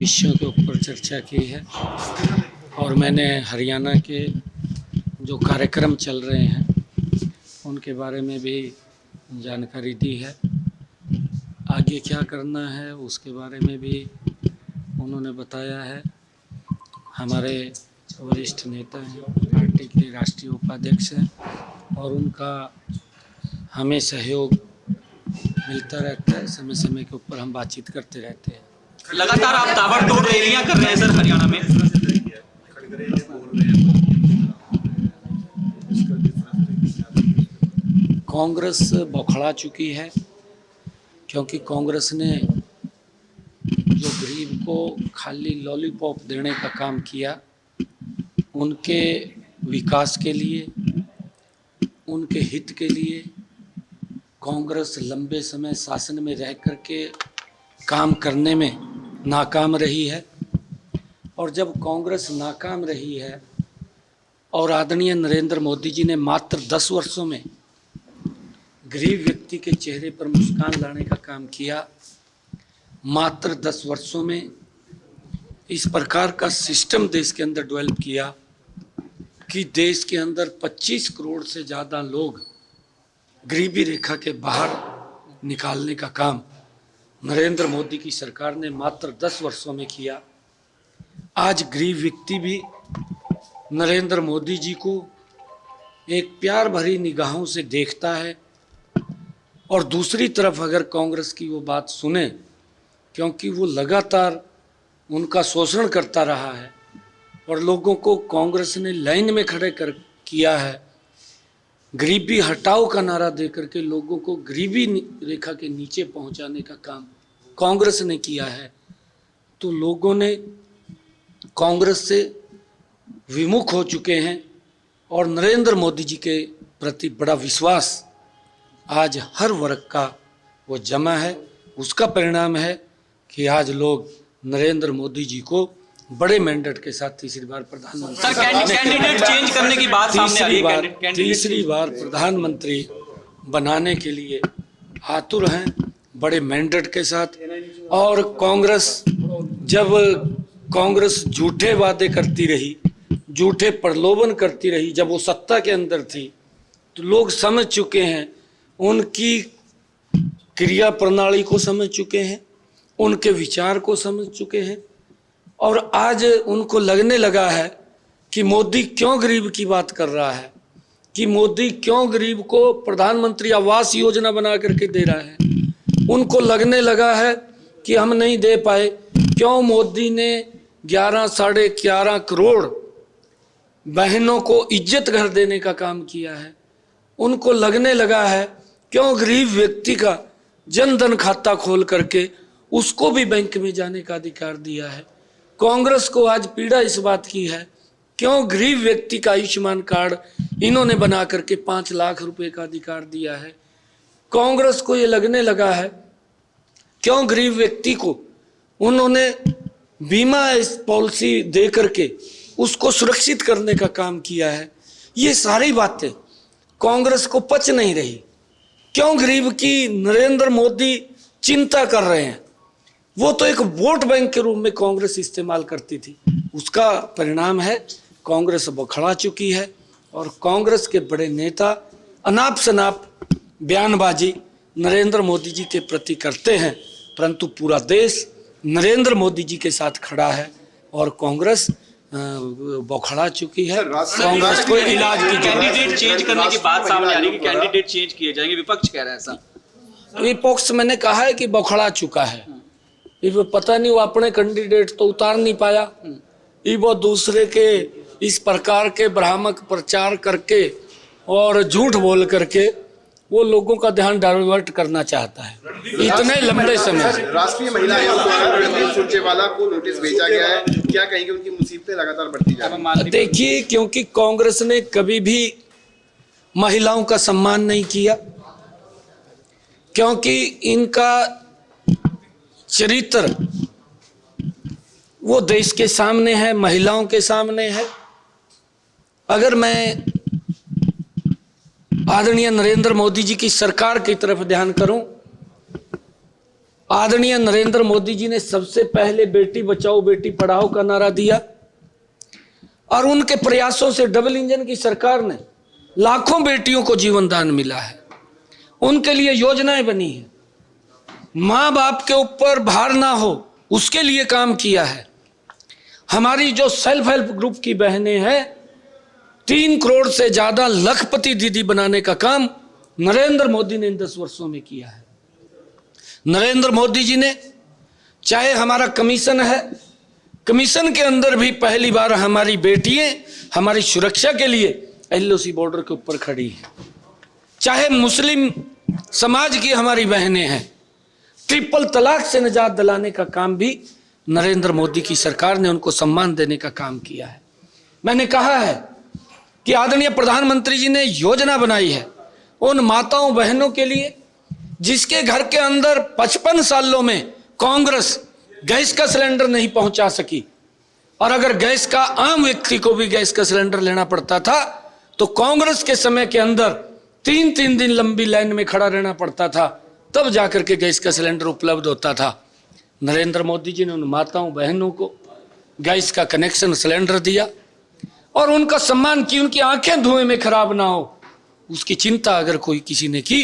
विषयों के ऊपर चर्चा की है और मैंने हरियाणा के जो कार्यक्रम चल रहे हैं उनके बारे में भी जानकारी दी है। आगे क्या करना है उसके बारे में भी उन्होंने बताया है। हमारे वरिष्ठ नेता हैं, पार्टी के राष्ट्रीय उपाध्यक्ष हैं और उनका हमें सहयोग मिलता रहता है। समय समय के ऊपर हम बातचीत करते रहते हैं। लगातार आप ताबड़तोड़ रैलियां कर रहे हैं सर हरियाणा में। कांग्रेस बौखला चुकी है क्योंकि कांग्रेस ने जो गरीब को खाली लॉलीपॉप देने का काम किया, उनके विकास के लिए, उनके हित के लिए कांग्रेस लंबे समय शासन में रह करके काम करने में नाकाम रही है। और जब कांग्रेस नाकाम रही है और आदरणीय नरेंद्र मोदी जी ने मात्र 10 वर्षों में गरीब व्यक्ति के चेहरे पर मुस्कान लाने का काम किया, मात्र 10 वर्षों में इस प्रकार का सिस्टम देश के अंदर डेवलप किया कि देश के अंदर 25 करोड़ से ज़्यादा लोग गरीबी रेखा के बाहर निकालने का काम नरेंद्र मोदी की सरकार ने मात्र 10 वर्षों में किया। आज गरीब व्यक्ति भी नरेंद्र मोदी जी को एक प्यार भरी निगाहों से देखता है और दूसरी तरफ अगर कांग्रेस की वो बात सुने, क्योंकि वो लगातार उनका शोषण करता रहा है और लोगों को कांग्रेस ने लाइन में खड़े कर किया है। गरीबी हटाओ का नारा दे करके लोगों को गरीबी रेखा के नीचे पहुंचाने का काम कांग्रेस ने किया है, तो लोगों ने कांग्रेस से विमुख हो चुके हैं और नरेंद्र मोदी जी के प्रति बड़ा विश्वास आज हर वर्ग का वो जमा है। उसका परिणाम है कि आज लोग नरेंद्र मोदी जी को बड़े मैंडेट के साथ तीसरी बार प्रधानमंत्री कैंडिडेट चेंज करने की बात सामने आ रही है। तीसरी बार प्रधानमंत्री बनाने के लिए आतुर हैं, बड़े मैंडेट के साथ। और कांग्रेस, जब कांग्रेस झूठे वादे करती रही, झूठे प्रलोभन करती रही, जब वो सत्ता के अंदर थी, तो लोग समझ चुके हैं, उनकी क्रिया प्रणाली को समझ चुके हैं, उनके विचार को समझ चुके हैं और आज उनको लगने लगा है कि मोदी क्यों गरीब की बात कर रहा है, कि मोदी क्यों गरीब को प्रधानमंत्री आवास योजना बना करके दे रहा है। उनको लगने लगा है कि हम नहीं दे पाए, क्यों मोदी ने 11 साढ़े 11 करोड़ बहनों को इज्जत घर देने का काम किया है। उनको लगने लगा है क्यों गरीब व्यक्ति का जन धन खाता खोल करके उसको भी बैंक में जाने का अधिकार दिया है। कांग्रेस को आज पीड़ा इस बात की है क्यों गरीब व्यक्ति का आयुष्मान कार्ड इन्होंने बना करके 5 लाख रुपए का अधिकार दिया है। कांग्रेस को ये लगने लगा है क्यों गरीब व्यक्ति को उन्होंने बीमा पॉलिसी दे करके उसको सुरक्षित करने का काम किया है। ये सारी बातें कांग्रेस को पच नहीं रही। क्यों गरीब की नरेंद्र मोदी चिंता कर रहे हैं। वो तो एक वोट बैंक के रूप में कांग्रेस इस्तेमाल करती थी। उसका परिणाम है कांग्रेस बौखला चुकी है और कांग्रेस के बड़े नेता अनाप शनाप बयानबाजी नरेंद्र मोदी जी के प्रति करते हैं, परंतु पूरा देश नरेंद्र मोदी जी के साथ खड़ा है और कांग्रेस बौखला चुकी है। कांग्रेस को इलाज की कैंडिडेट चेंज करने की बात सामने आ रही है कि कैंडिडेट चेंज किए जाएंगे, विपक्ष कह रहा है ऐसा। विपक्ष मैंने कहा है कि बौखला चुका है। ये पता नहीं वो अपने कैंडिडेट तो उतार नहीं पाया, ये वो दूसरे के इस प्रकार के भ्रामक प्रचार करके और झूठ बोल करके वो लोगों का ध्यान डाइवर्ट करना चाहता है इतने लंबे समय से। राष्ट्रीय महिला आयोग द्वारा रणदीप सुरजेवाला को नोटिस भेजा गया है, क्या कहेंगे? उनकी मुसीबतें लगातार बढ़ती जा रही हैं। देखिए, क्योंकि कांग्रेस ने कभी भी महिलाओं का सम्मान नहीं किया, क्योंकि इनका चरित्र वो देश के सामने है, महिलाओं के सामने है। अगर मैं आदरणीय नरेंद्र मोदी जी की सरकार की तरफ ध्यान करूं आदरणीय नरेंद्र मोदी जी ने सबसे पहले बेटी बचाओ बेटी पढ़ाओ का नारा दिया, और उनके प्रयासों से डबल इंजन की सरकार ने लाखों बेटियों को जीवन दान मिला है, उनके लिए योजनाएं बनी है, माँ बाप के ऊपर भार ना हो उसके लिए काम किया है। हमारी जो सेल्फ हेल्प ग्रुप की बहनें हैं, 3 करोड़ से ज्यादा लखपति दीदी बनाने का काम नरेंद्र मोदी ने इन 10 वर्षों में किया है। नरेंद्र मोदी जी ने, चाहे हमारा कमीशन है, कमीशन के अंदर भी पहली बार हमारी बेटियां हमारी सुरक्षा के लिए LOC बॉर्डर के ऊपर खड़ी हैं, चाहे मुस्लिम समाज की हमारी बहनें हैं, ट्रिपल तलाक से निजात दिलाने का काम भी नरेंद्र मोदी की सरकार ने उनको सम्मान देने का काम किया है। मैंने कहा है कि आदरणीय प्रधानमंत्री जी ने योजना बनाई है उन माताओं बहनों के लिए जिसके घर के अंदर 55 सालों में कांग्रेस गैस का सिलेंडर नहीं पहुंचा सकी, और अगर गैस का आम व्यक्ति को भी गैस का सिलेंडर लेना पड़ता था तो कांग्रेस के समय के अंदर 3-3 दिन लंबी लाइन में खड़ा रहना पड़ता था, तब जाकर के गैस का सिलेंडर उपलब्ध होता था। नरेंद्र मोदी जी ने उन माताओं बहनों को गैस का कनेक्शन सिलेंडर दिया और उनका सम्मान की, उनकी आंखें धुएं में खराब ना हो उसकी चिंता अगर कोई किसी ने की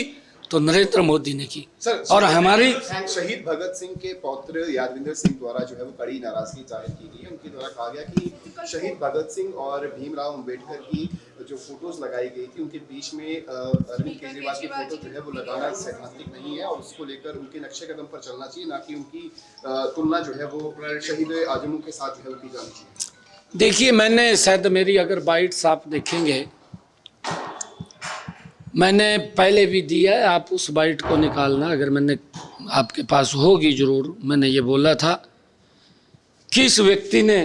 तो नरेंद्र मोदी ने की। और हमारी शहीद भगत सिंह के पौत्र यादविंदर सिंह द्वारा जो है वो कड़ी नाराजगी जाहिर की गई है। उनके द्वारा कहा गया कि शहीद भगत सिंह और भीमराव अंबेडकर की जो फोटोज लगाई गई थी उनके बीच में अरविंद केजरीवाल की फोटो जो है वो लगाना सैद्धांतिक नहीं है और उसको लेकर उनके नक्शे कदम पर चलना चाहिए, ना कि उनकी तुलना जो है वो शहीद आजमों के साथ जो है की जानी चाहिए। देखिए, मैंने शायद मेरी अगर बाइट्स आप देखेंगे, मैंने पहले भी दिया है, आप उस बाइट को निकालना अगर मैंने आपके पास होगी जरूर। मैंने ये बोला था कि इस व्यक्ति ने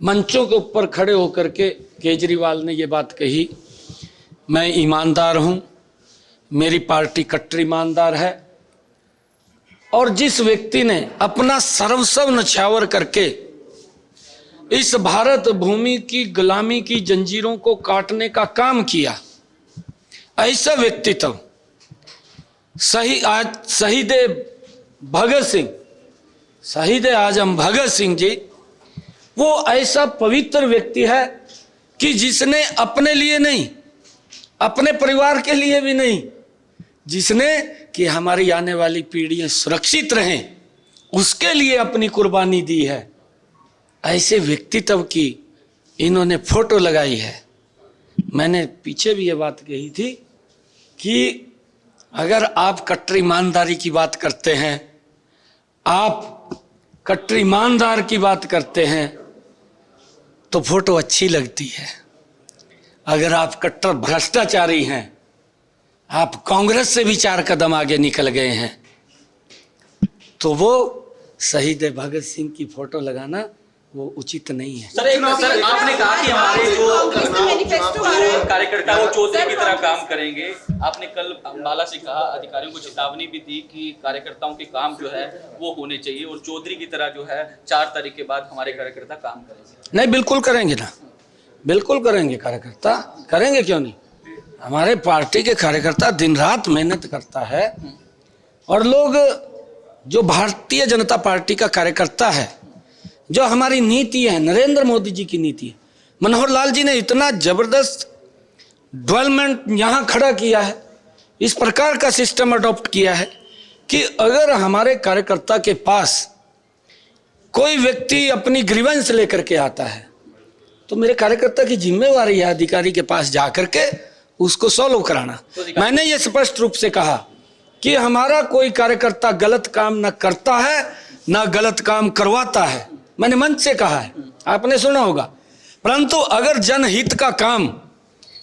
मंचों के ऊपर खड़े होकर के, केजरीवाल ने ये बात कही, मैं ईमानदार हूँ, मेरी पार्टी कट्टर ईमानदार है, और जिस व्यक्ति ने अपना सर्वस्व न्यौछावर करके इस भारत भूमि की गुलामी की जंजीरों को काटने का काम किया, ऐसा व्यक्तित्व शहीद भगत सिंह, शहीद आजम भगत सिंह जी, वो ऐसा पवित्र व्यक्ति है कि जिसने अपने लिए नहीं, अपने परिवार के लिए भी नहीं, जिसने कि हमारी आने वाली पीढ़ियां सुरक्षित रहें उसके लिए अपनी कुर्बानी दी है। ऐसे व्यक्तित्व की इन्होंने फोटो लगाई है। मैंने पीछे भी ये बात कही थी कि अगर आप कट्टर ईमानदारी की बात करते हैं, आप कट्टर ईमानदार की बात करते हैं तो फोटो अच्छी लगती है। अगर आप कट्टर भ्रष्टाचारी हैं, आप कांग्रेस से भी 4 कदम आगे निकल गए हैं, तो वो शहीद भगत सिंह की फोटो लगाना वो उचित नहीं है। सर आपने कहा कि हमारे जो कार्यकर्ता वो चौधरी की तरह काम करेंगे। आपने कल माला से कहा, अधिकारियों को चेतावनी भी दी कि कार्यकर्ताओं के काम जो है वो होने चाहिए और चौधरी की तरह जो है 4 तारीख के बाद हमारे कार्यकर्ता काम करेंगे। नहीं, बिल्कुल करेंगे ना, बिल्कुल करेंगे, कार्यकर्ता करेंगे, क्यों नहीं। हमारे पार्टी के कार्यकर्ता दिन रात मेहनत करता है, और लोग जो भारतीय जनता पार्टी का कार्यकर्ता है, जो हमारी नीति है, नरेंद्र मोदी जी की नीति है, मनोहर लाल जी ने इतना जबरदस्त डेवलपमेंट यहाँ खड़ा किया है, इस प्रकार का सिस्टम अडॉप्ट किया है कि अगर हमारे कार्यकर्ता के पास कोई व्यक्ति अपनी ग्रीवेंस लेकर के आता है तो मेरे कार्यकर्ता की जिम्मेवारी है अधिकारी के पास जाकर के उसको सॉल्व कराना। मैंने ये स्पष्ट रूप से कहा कि हमारा कोई कार्यकर्ता गलत काम न करता है न गलत काम करवाता है, मैंने मंच से कहा है, आपने सुना होगा। परंतु अगर जनहित का काम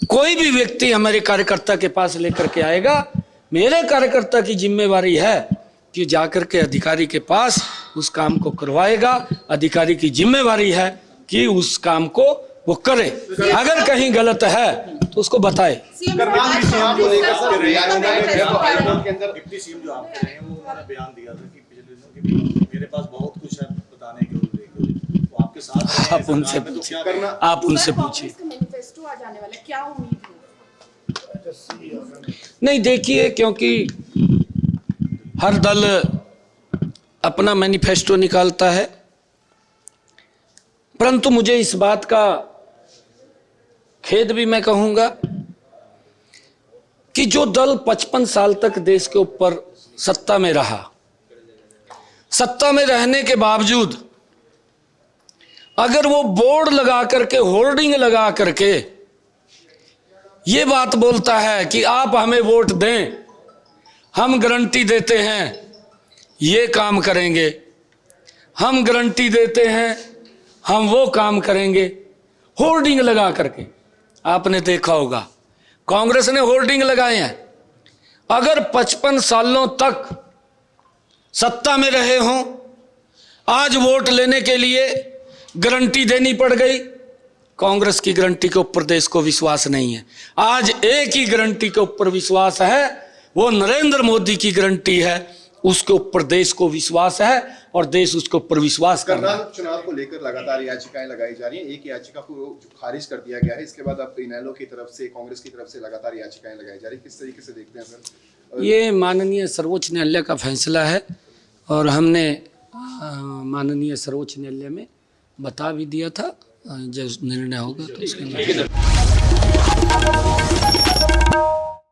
कोई भी व्यक्ति हमारे कार्यकर्ता के पास लेकर के आएगा, मेरे कार्यकर्ता की जिम्मेवारी है कि जाकर के अधिकारी के पास उस काम को करवाएगा। अधिकारी की जिम्मेवारी है कि उस काम को वो करे, अगर कहीं गलत है तो उसको बताए। डिप्टी सीएम जो आप रहे हैं वो उन्होंने बयान दिया था कि पिछले दिनों कि मेरे पास बहुत कुछ है बताने के लिए, तो आपके साथ आप उनसे पूछिए, आप उनसे पूछिए। मैनिफेस्टो आ जाने वाला है, क्या उम्मीद है? नहीं, देखिए, क्योंकि हर दल अपना मैनिफेस्टो निकालता है, परंतु मुझे इस बात का खेद भी मैं कहूंगा कि जो दल 55 साल तक देश के ऊपर सत्ता में रहा, सत्ता में रहने के बावजूद अगर वो बोर्ड लगा करके, होर्डिंग लगा करके ये बात बोलता है कि आप हमें वोट दें, हम गारंटी देते हैं ये काम करेंगे, हम गारंटी देते हैं हम वो काम करेंगे, होर्डिंग लगा करके। आपने देखा होगा कांग्रेस ने होर्डिंग लगाए हैं। अगर 55 सालों तक सत्ता में रहे हों, आज वोट लेने के लिए गारंटी देनी पड़ गई। कांग्रेस की गारंटी के ऊपर देश को विश्वास नहीं है। आज एक ही गारंटी के ऊपर विश्वास है, वो नरेंद्र मोदी की गारंटी है, उसके ऊपर देश को विश्वास है और देश उसके ऊपर विश्वास कर रहा है। कर्नाटक चुनाव को लेकर लगातार याचिकाएं लगाई जा रही हैं। एक याचिका को खारिज कर दिया गया है, इसके बाद अब इनेलो की तरफ से, कांग्रेस की तरफ से लगातार याचिकाएं लगाई जा रही है। किस तरीके से देखते हैं सर? ये माननीय सर्वोच्च न्यायालय का फैसला है और हमने माननीय सर्वोच्च न्यायालय में बता भी दिया था, जब निर्णय होगा तो उसके